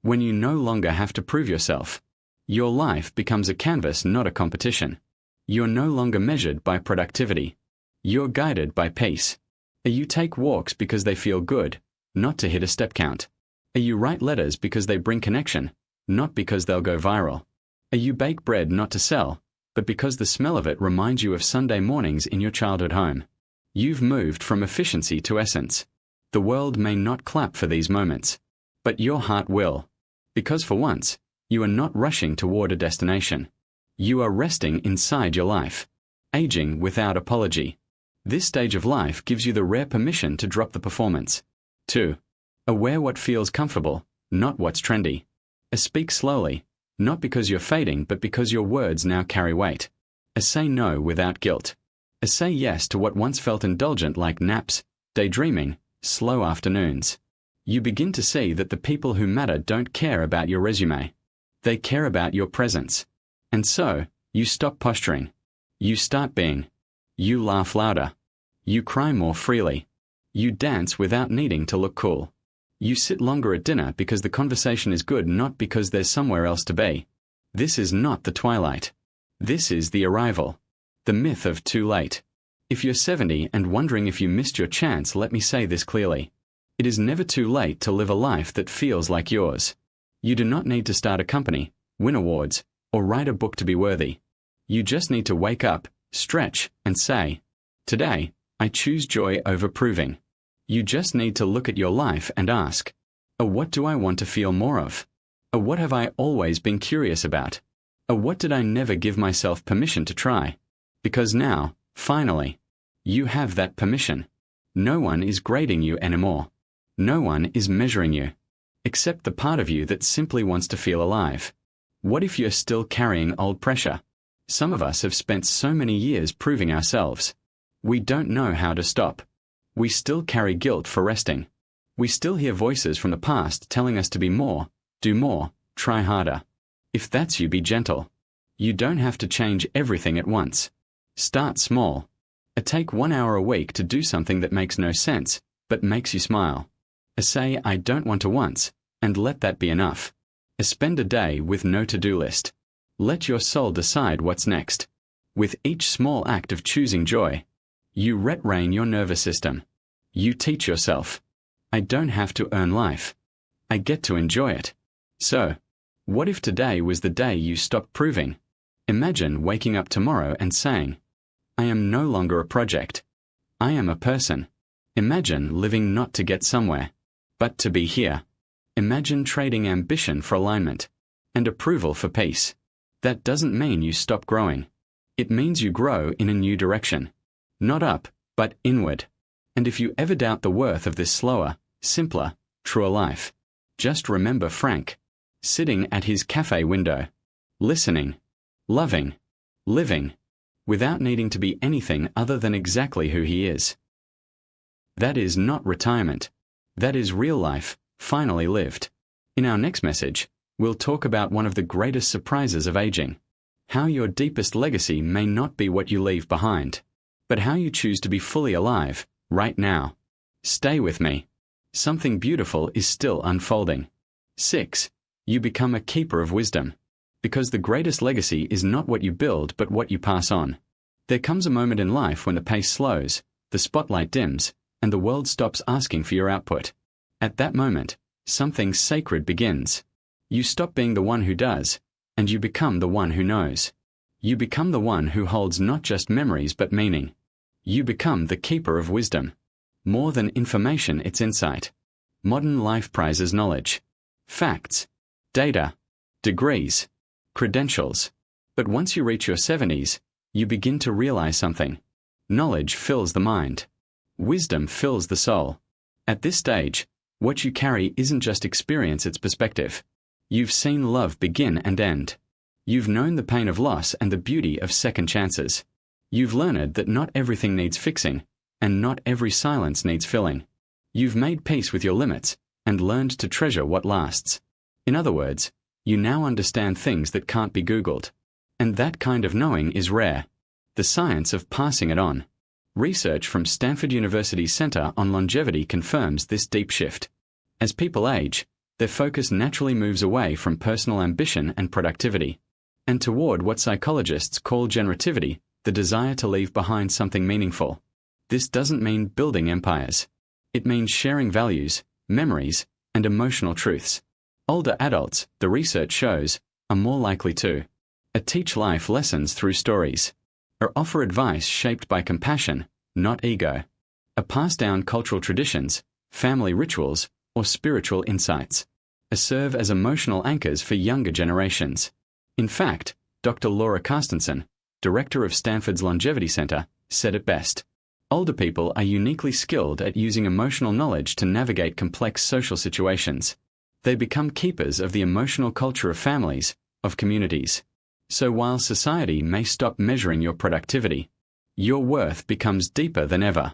When you no longer have to prove yourself, your life becomes a canvas, not a competition. You're no longer measured by productivity. You're guided by peace. You take walks because they feel good, not to hit a step count. You write letters because they bring connection, not because they'll go viral. You bake bread not to sell, but because the smell of it reminds you of Sunday mornings in your childhood home. You've moved from efficiency to essence. The world may not clap for these moments, but your heart will. Because for once, you are not rushing toward a destination. You are resting inside your life, aging without apology. This stage of life gives you the rare permission to drop the performance. 2. Wear what feels comfortable, not what's trendy. Speak slowly, not because you're fading but because your words now carry weight. Say no without guilt. Say yes to what once felt indulgent, like naps, daydreaming, slow afternoons. You begin to see that the people who matter don't care about your resume. They care about your presence. And so, you stop posturing. You start being. You laugh louder. You cry more freely. You dance without needing to look cool. You sit longer at dinner because the conversation is good, not because there's somewhere else to be. This is not the twilight. This is the arrival. The myth of too late. If you're 70 and wondering if you missed your chance, let me say this clearly. It is never too late to live a life that feels like yours. You do not need to start a company, win awards, or write a book to be worthy. You just need to wake up, stretch, and say, "Today, I choose joy over proving." You just need to look at your life and ask, what do I want to feel more of? What have I always been curious about? What did I never give myself permission to try? Because now, finally, you have that permission. No one is grading you anymore. No one is measuring you. Except the part of you that simply wants to feel alive. What if you're still carrying old pressure? Some of us have spent so many years proving ourselves. We don't know how to stop. We still carry guilt for resting. We still hear voices from the past telling us to be more, do more, try harder. If that's you, be gentle. You don't have to change everything at once. Start small. Take 1 hour a week to do something that makes no sense, but makes you smile. Say, "I don't want to" once, and let that be enough. Spend a day with no to-do list. Let your soul decide what's next. With each small act of choosing joy, you retrain your nervous system. You teach yourself, I don't have to earn life. I get to enjoy it. So, what if today was the day you stopped proving? Imagine waking up tomorrow and saying, I am no longer a project. I am a person. Imagine living not to get somewhere, but to be here. Imagine trading ambition for alignment, and approval for peace. That doesn't mean you stop growing. It means you grow in a new direction. Not up, but inward. And if you ever doubt the worth of this slower, simpler, truer life, just remember Frank, sitting at his cafe window, listening, loving, living, without needing to be anything other than exactly who he is. That is not retirement. That is real life, finally lived. In our next message, we'll talk about one of the greatest surprises of aging. How your deepest legacy may not be what you leave behind, but how you choose to be fully alive, right now. Stay with me. Something beautiful is still unfolding. 6. You become a keeper of wisdom. Because the greatest legacy is not what you build but what you pass on. There comes a moment in life when the pace slows, the spotlight dims, and the world stops asking for your output. At that moment, something sacred begins. You stop being the one who does, and you become the one who knows. You become the one who holds not just memories but meaning. You become the keeper of wisdom. More than information, it's insight. Modern life prizes knowledge. Facts. Data. Degrees. Credentials. But once you reach your 70s, you begin to realize something. Knowledge fills the mind. Wisdom fills the soul. At this stage, What you carry isn't just experience, it's perspective. You've seen love begin and end. You've known the pain of loss and the beauty of second chances. You've learned that not everything needs fixing, and not every silence needs filling. You've made peace with your limits, and learned to treasure what lasts. In other words, you now understand things that can't be Googled. And that kind of knowing is rare. The science of passing it on. Research from Stanford University's Center on Longevity confirms this deep shift. As people age, their focus naturally moves away from personal ambition and productivity, and toward what psychologists call generativity, the desire to leave behind something meaningful. This doesn't mean building empires. It means sharing values, memories, and emotional truths. Older adults, the research shows, are more likely to teach life lessons through stories, or offer advice shaped by compassion, not ego, pass down cultural traditions, family rituals, or spiritual insights, serve as emotional anchors for younger generations. In fact, Dr. Laura Carstensen, director of Stanford's Longevity Center, said it best. Older people are uniquely skilled at using emotional knowledge to navigate complex social situations. They become keepers of the emotional culture of families, of communities. So while society may stop measuring your productivity, your worth becomes deeper than ever.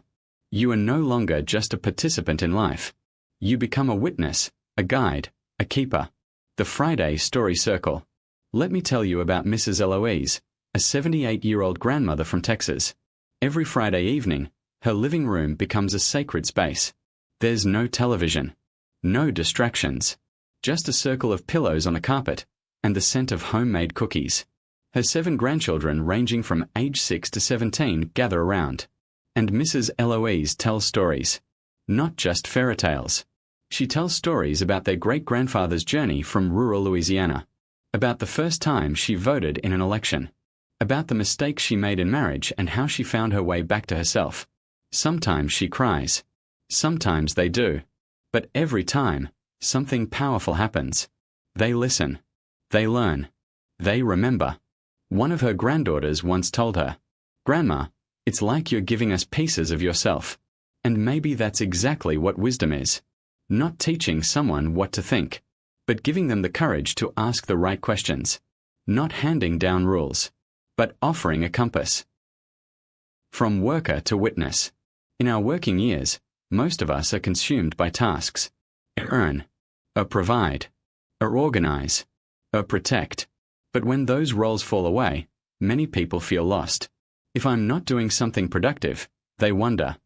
You are no longer just a participant in life. You become a witness, a guide, a keeper. The Friday Story Circle. Let me tell you about Mrs. Eloise, a 78-year-old grandmother from Texas. Every Friday evening, her living room becomes a sacred space. There's no television, no distractions, just a circle of pillows on a carpet, and the scent of homemade cookies. Her 7 grandchildren ranging from age 6 to 17 gather around. And Mrs. Eloise tells stories. Not just fairy tales. She tells stories about their great-grandfather's journey from rural Louisiana, about the first time she voted in an election, about the mistakes she made in marriage and how she found her way back to herself. Sometimes she cries. Sometimes they do. But every time, something powerful happens. They listen. They learn. They remember. One of her granddaughters once told her, "Grandma, it's like you're giving us pieces of yourself." And maybe that's exactly what wisdom is. Not teaching someone what to think, but giving them the courage to ask the right questions. Not handing down rules, but offering a compass. From worker to witness. In our working years, most of us are consumed by tasks. Earn, or provide, or organize, or protect. But when those roles fall away, many people feel lost. If I'm not doing something productive, they wonder,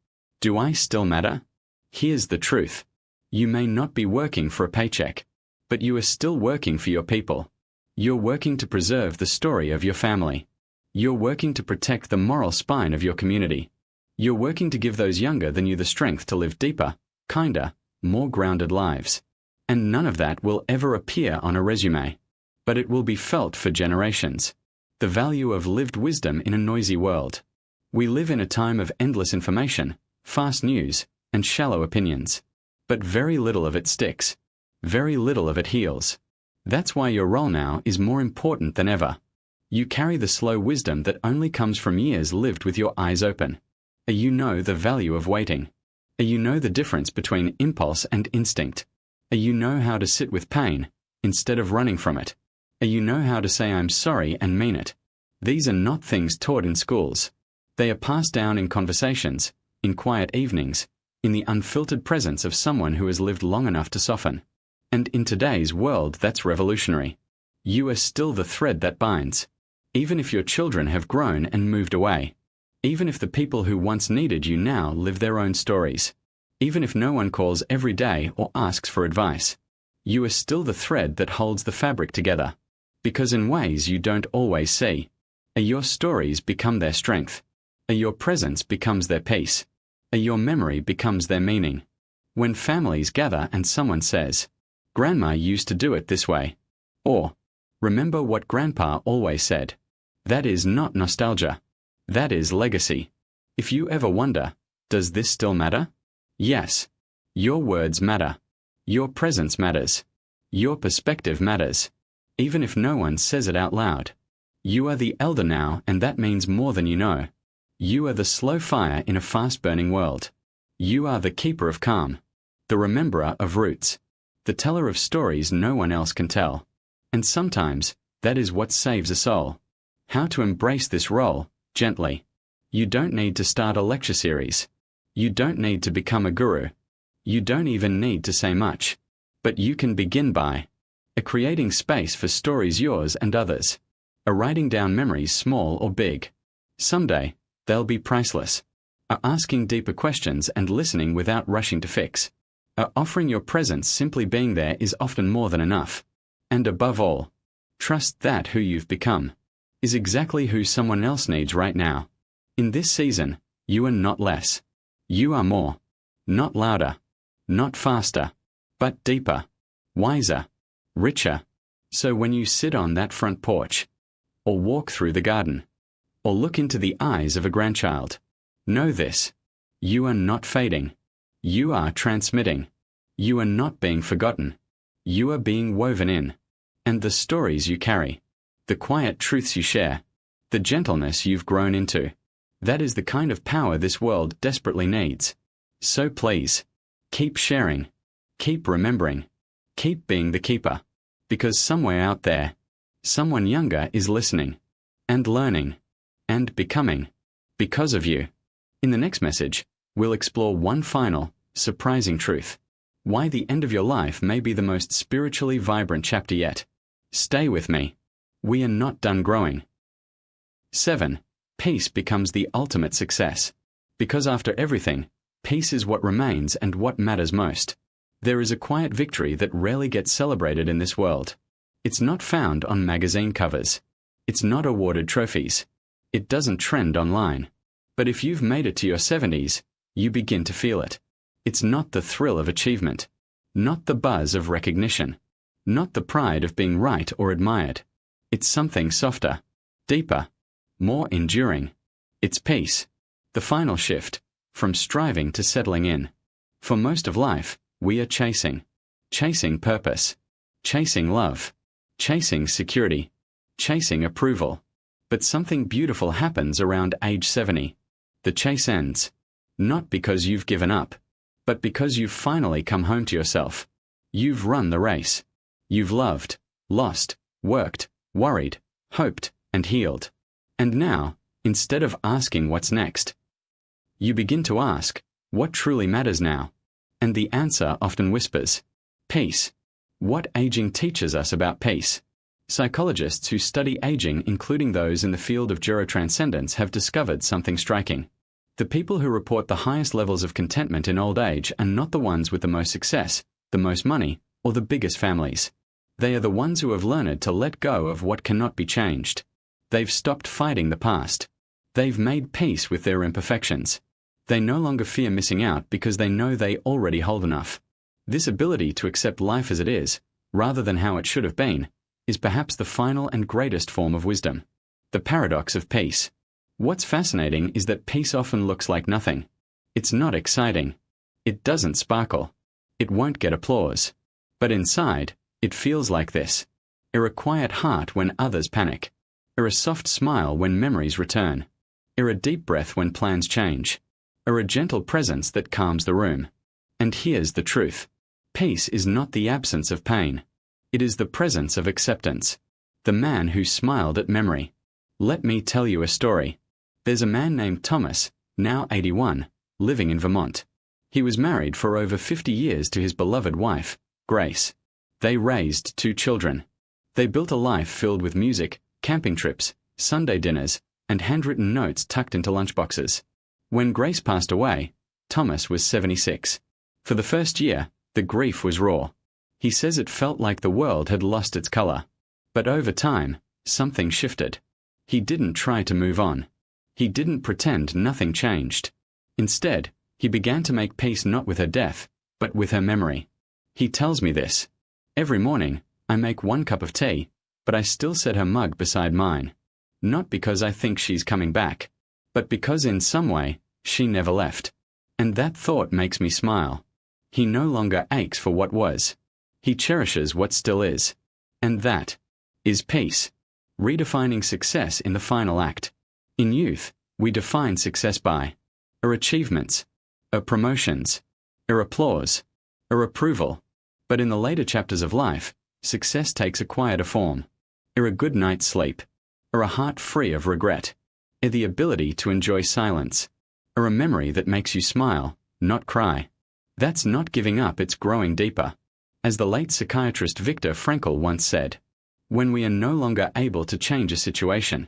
do I still matter? Here's the truth. You may not be working for a paycheck, but you are still working for your people. You're working to preserve the story of your family. You're working to protect the moral spine of your community. You're working to give those younger than you the strength to live deeper, kinder, more grounded lives. And none of that will ever appear on a resume, but it will be felt for generations. The value of lived wisdom in a noisy world. We live in a time of endless information, fast news, and shallow opinions. But very little of it sticks. Very little of it heals. That's why your role now is more important than ever. You carry the slow wisdom that only comes from years lived with your eyes open. You know the value of waiting. You know the difference between impulse and instinct. You know how to sit with pain, instead of running from it. You know how to say I'm sorry and mean it. These are not things taught in schools. They are passed down in conversations, in quiet evenings, in the unfiltered presence of someone who has lived long enough to soften. And in today's world, that's revolutionary. You are still the thread that binds. Even if your children have grown and moved away. Even if the people who once needed you now live their own stories. Even if no one calls every day or asks for advice. You are still the thread that holds the fabric together. Because in ways you don't always see, your stories become their strength. Your presence becomes their peace. Your memory becomes their meaning. When families gather and someone says, "Grandma used to do it this way," or "Remember what Grandpa always said," that is not nostalgia. That is legacy. If you ever wonder, does this still matter? Yes. Your words matter. Your presence matters. Your perspective matters. Even if no one says it out loud. You are the elder now, and that means more than you know. You are the slow fire in a fast-burning world. You are the keeper of calm. the rememberer of roots, the teller of stories no one else can tell. And sometimes, that is what saves a soul. How to embrace this role, gently. You don't need to start a lecture series. You don't need to become a guru. You don't even need to say much. But you can begin by creating space for stories yours and others. Writing down memories small or big. Someday, they'll be priceless. Asking deeper questions and listening without rushing to fix. Offering your presence, simply being there, is often more than enough. And above all, trust that who you've become is exactly who someone else needs right now. In this season, you are not less. You are more. Not louder. Not faster. But deeper. Wiser. Richer. So when you sit on that front porch, or walk through the garden, or look into the eyes of a grandchild, know this: you are not fading. You are transmitting. You are not being forgotten. You are being woven in. And the stories you carry, the quiet truths you share, the gentleness you've grown into, that is the kind of power this world desperately needs. So please, keep sharing, keep remembering, keep being the keeper, because somewhere out there, someone younger is listening, and learning, and becoming, because of you. In the next message, we'll explore one final, surprising truth: why the end of your life may be the most spiritually vibrant chapter yet. Stay with me. We are not done growing. 7. Peace becomes the ultimate success. Because after everything, peace is what remains and what matters most. There is a quiet victory that rarely gets celebrated in this world. It's not found on magazine covers. It's not awarded trophies. It doesn't trend online. But if you've made it to your 70s, you begin to feel it. It's not the thrill of achievement, not the buzz of recognition, not the pride of being right or admired. It's something softer, deeper, more enduring. It's peace, the final shift, from striving to settling in. For most of life, we are chasing purpose, chasing love, chasing security, chasing approval. But something beautiful happens around age 70. The chase ends, not because you've given up, but because you've finally come home to yourself. You've run the race. You've loved, lost, worked, worried, hoped, and healed. And now, instead of asking what's next, you begin to ask, what truly matters now? And the answer often whispers, peace. What aging teaches us about peace? Psychologists who study aging, including those in the field of gerotranscendence, have discovered something striking. The people who report the highest levels of contentment in old age are not the ones with the most success, the most money, or the biggest families. They are the ones who have learned to let go of what cannot be changed. They've stopped fighting the past. They've made peace with their imperfections. They no longer fear missing out because they know they already hold enough. This ability to accept life as it is, rather than how it should have been, is perhaps the final and greatest form of wisdom. The paradox of peace. What's fascinating is that peace often looks like nothing. It's not exciting. It doesn't sparkle. It won't get applause. But inside, it feels like this: a quiet heart when others panic, a soft smile when memories return, a deep breath when plans change, a gentle presence that calms the room. And here's the truth: peace is not the absence of pain. It is the presence of acceptance. The man who smiled at memory. Let me tell you a story. There's a man named Thomas, now 81, living in Vermont. He was married for over 50 years to his beloved wife, Grace. They raised 2 children. They built a life filled with music, camping trips, Sunday dinners, and handwritten notes tucked into lunchboxes. When Grace passed away, Thomas was 76. For the first year, the grief was raw. He says it felt like the world had lost its color. But over time, something shifted. He didn't try to move on. He didn't pretend nothing changed. Instead, he began to make peace not with her death, but with her memory. He tells me this: every morning, I make 1 cup of tea, but I still set her mug beside mine. Not because I think she's coming back, but because in some way, she never left. And that thought makes me smile. He no longer aches for what was. He cherishes what still is. And that is peace. Redefining success in the final act. In youth, we define success by our achievements, our promotions, our applause, or approval. But in the later chapters of life, success takes a quieter form, or a good night's sleep, or a heart free of regret, or the ability to enjoy silence, or a memory that makes you smile, not cry. That's not giving up, it's growing deeper. As the late psychiatrist Viktor Frankl once said, when we are no longer able to change a situation,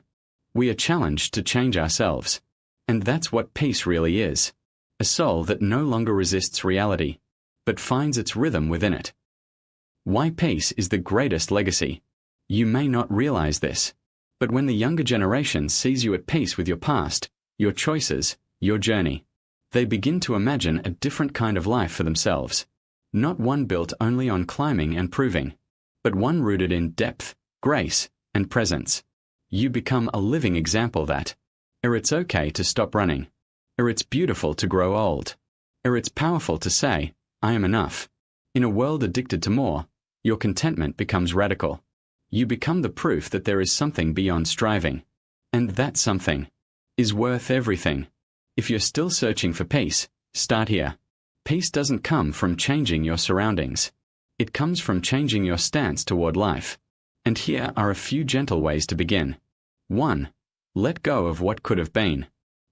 we are challenged to change ourselves. And that's what peace really is. A soul that no longer resists reality, but finds its rhythm within it. Why peace is the greatest legacy. You may not realize this, but when the younger generation sees you at peace with your past, your choices, your journey, they begin to imagine a different kind of life for themselves. Not one built only on climbing and proving, but one rooted in depth, grace, and presence. You become a living example that, it's okay to stop running, it's beautiful to grow old, it's powerful to say, I am enough. In a world addicted to more, your contentment becomes radical. You become the proof that there is something beyond striving. And that something is worth everything. If you're still searching for peace, start here. Peace doesn't come from changing your surroundings. It comes from changing your stance toward life. And here are a few gentle ways to begin. 1. Let go of what could have been.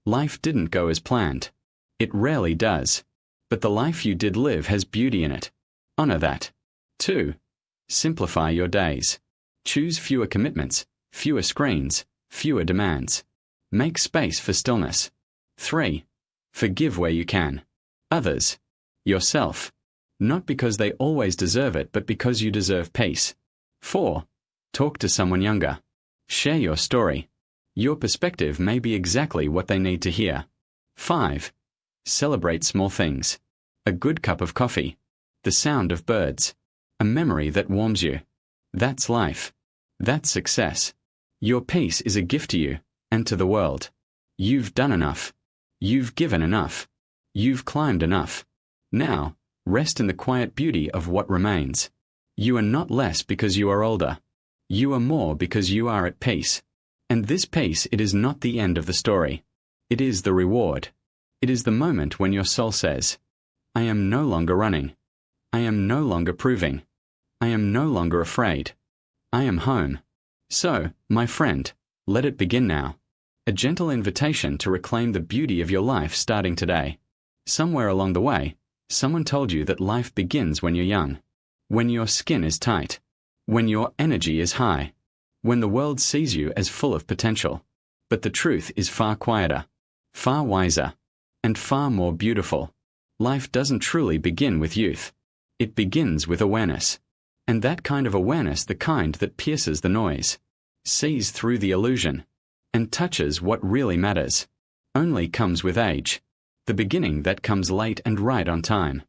Life didn't go as planned. It rarely does. But the life you did live has beauty in it. Honor that. 2. Simplify your days. Choose fewer commitments, fewer screens, fewer demands. Make space for stillness. 3. Forgive where you can. Others. Yourself. Not because they always deserve it, but because you deserve peace. 4. Talk to someone younger. Share your story. Your perspective may be exactly what they need to hear. 5. Celebrate small things. A good cup of coffee. The sound of birds. A memory that warms you. That's life. That's success. Your peace is a gift to you, and to the world. You've done enough. You've given enough. You've climbed enough. Now, rest in the quiet beauty of what remains. You are not less because you are older. You are more because you are at peace. And this peace, it is not the end of the story. It is the reward. It is the moment when your soul says, I am no longer running. I am no longer proving. I am no longer afraid. I am home. So, my friend, let it begin now. A gentle invitation to reclaim the beauty of your life starting today. Somewhere along the way, someone told you that life begins when you're young, when your skin is tight, when your energy is high, when the world sees you as full of potential. But the truth is far quieter, far wiser, and far more beautiful. Life doesn't truly begin with youth. It begins with awareness. And that kind of awareness, the kind that pierces the noise, sees through the illusion, and touches what really matters, only comes with age. The beginning that comes late and right on time.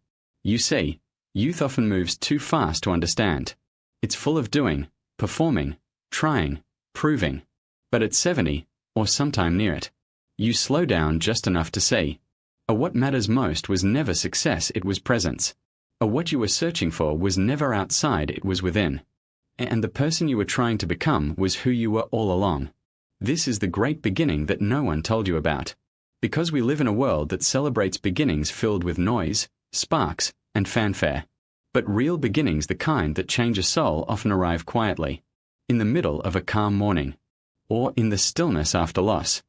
You see, youth often moves too fast to understand. It's full of doing, performing, trying, proving. But at 70, or sometime near it, you slow down just enough to see. What matters most was never success, it was presence. What you were searching for was never outside, it was within. And the person you were trying to become was who you were all along. This is the great beginning that no one told you about. Because we live in a world that celebrates beginnings filled with noise, sparks, and fanfare. But real beginnings, the kind that change a soul, often arrive quietly, in the middle of a calm morning, or in the stillness after loss,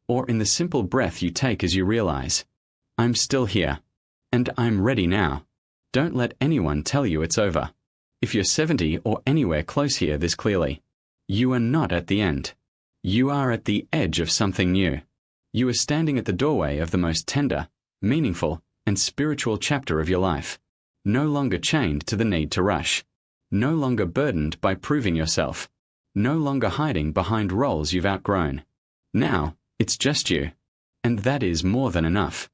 or in the simple breath you take as you realize, I'm still here, and I'm ready now. Don't let anyone tell you it's over. If you're 70 or anywhere close, hear this clearly. You are not at the end. You are at the edge of something new. You are standing at the doorway of the most tender, meaningful, and spiritual chapter of your life. No longer chained to the need to rush. No longer burdened by proving yourself. No longer hiding behind roles you've outgrown. Now, it's just you. And that is more than enough.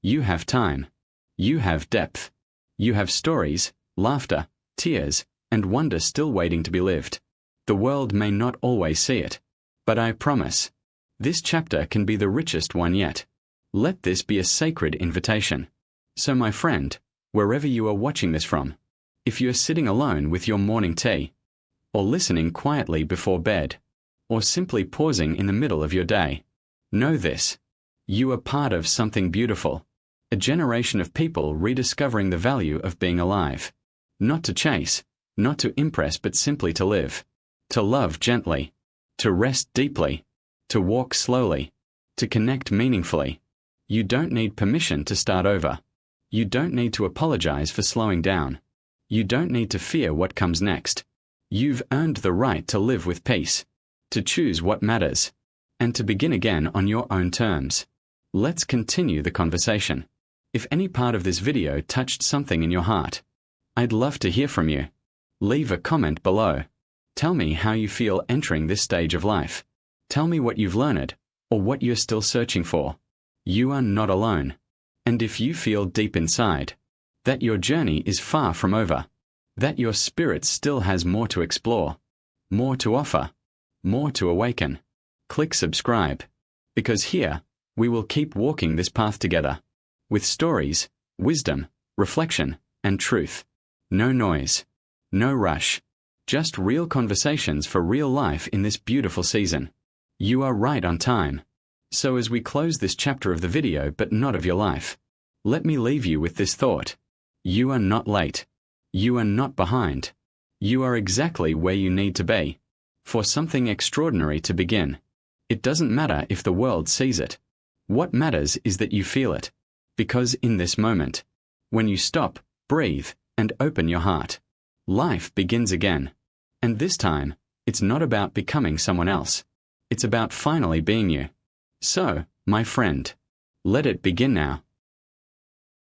You have time. You have depth. You have stories, laughter, tears, and wonder still waiting to be lived. The world may not always see it, but I promise, this chapter can be the richest one yet. Let this be a sacred invitation. So my friend, wherever you are watching this from, if you are sitting alone with your morning tea, or listening quietly before bed, or simply pausing in the middle of your day, know this. You are part of something beautiful. A generation of people rediscovering the value of being alive. Not to chase, not to impress, but simply to live. To love gently. To rest deeply. To walk slowly. To connect meaningfully. You don't need permission to start over. You don't need to apologize for slowing down. You don't need to fear what comes next. You've earned the right to live with peace, to choose what matters, and to begin again on your own terms. Let's continue the conversation. If any part of this video touched something in your heart, I'd love to hear from you. Leave a comment below. Tell me how you feel entering this stage of life. Tell me what you've learned, or what you're still searching for. You are not alone. And if you feel deep inside that your journey is far from over, that your spirit still has more to explore, more to offer, more to awaken, click subscribe, because here we will keep walking this path together, with stories, wisdom, reflection, and truth. No noise, no rush, just real conversations for real life in this beautiful season. You are right on time. So as we close this chapter of the video but not of your life, let me leave you with this thought. You are not late. You are not behind. You are exactly where you need to be for something extraordinary to begin. It doesn't matter if the world sees it. What matters is that you feel it. Because in this moment, when you stop, breathe, and open your heart, life begins again. And this time, it's not about becoming someone else. It's about finally being you. So, my friend, let it begin now.